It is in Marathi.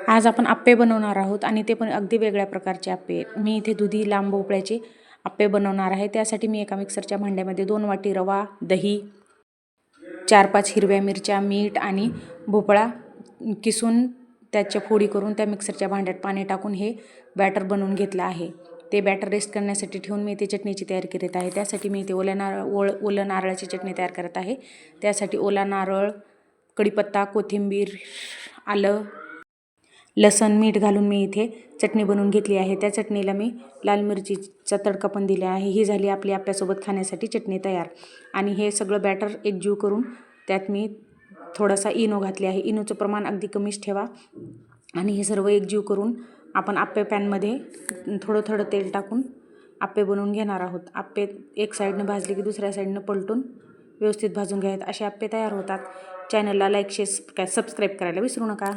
आज आपण आप्पे बनवणार आहोत आणि ते पण अगदी वेगळ्या प्रकारचे आप्पे। मी इथे दुधी लांब भोपळ्याचे आप्पे बनवणार आहे। त्यासाठी मी एका मिक्सरच्या भांड्यामध्ये 2 वाटी रवा, दही, 4-5 हिरव्या मिरच्या, मीठ आणि भोपळा किसून त्याच्या फोडी करून त्या मिक्सरच्या भांड्यात पाणी टाकून हे बॅटर बनवून घेतलं आहे। ते बॅटर रेस्ट करण्यासाठी ठेवून मी इथे चटणीची तयारी करत आहे। त्यासाठी मी इथे ओल्या नारळाची चटणी तयार करत आहे। त्यासाठी ओला नारळ, कढीपत्ता, कोथिंबीर, आलं, लसण, मीठ घालून मी इथे चटणी बनवून घेतली आहे। त्या चटणीला मी लाल मिरचीचा तडका पण दिला आहे। ही झाली आपली आप्यासोबत खाण्यासाठी चटणी तयार। आणि हे सगळं बॅटर एकजीव करून त्यात मी थोडासा इनो घातले आहे। इनोचं प्रमाण अगदी कमीच ठेवा। आणि हे सर्व एकजीव करून आपण आप्पे पॅनमध्ये थोडं थोडं तेल टाकून आप्पे बनवून घेणार आहोत। आप्पे एक साईडनं भाजले की दुसऱ्या साईडनं पलटून व्यवस्थित भाजून घ्यावेत। असे आप्पे तयार होतात। चॅनलला लाईक, शेअर, सबस्क्राईब करायला विसरू नका।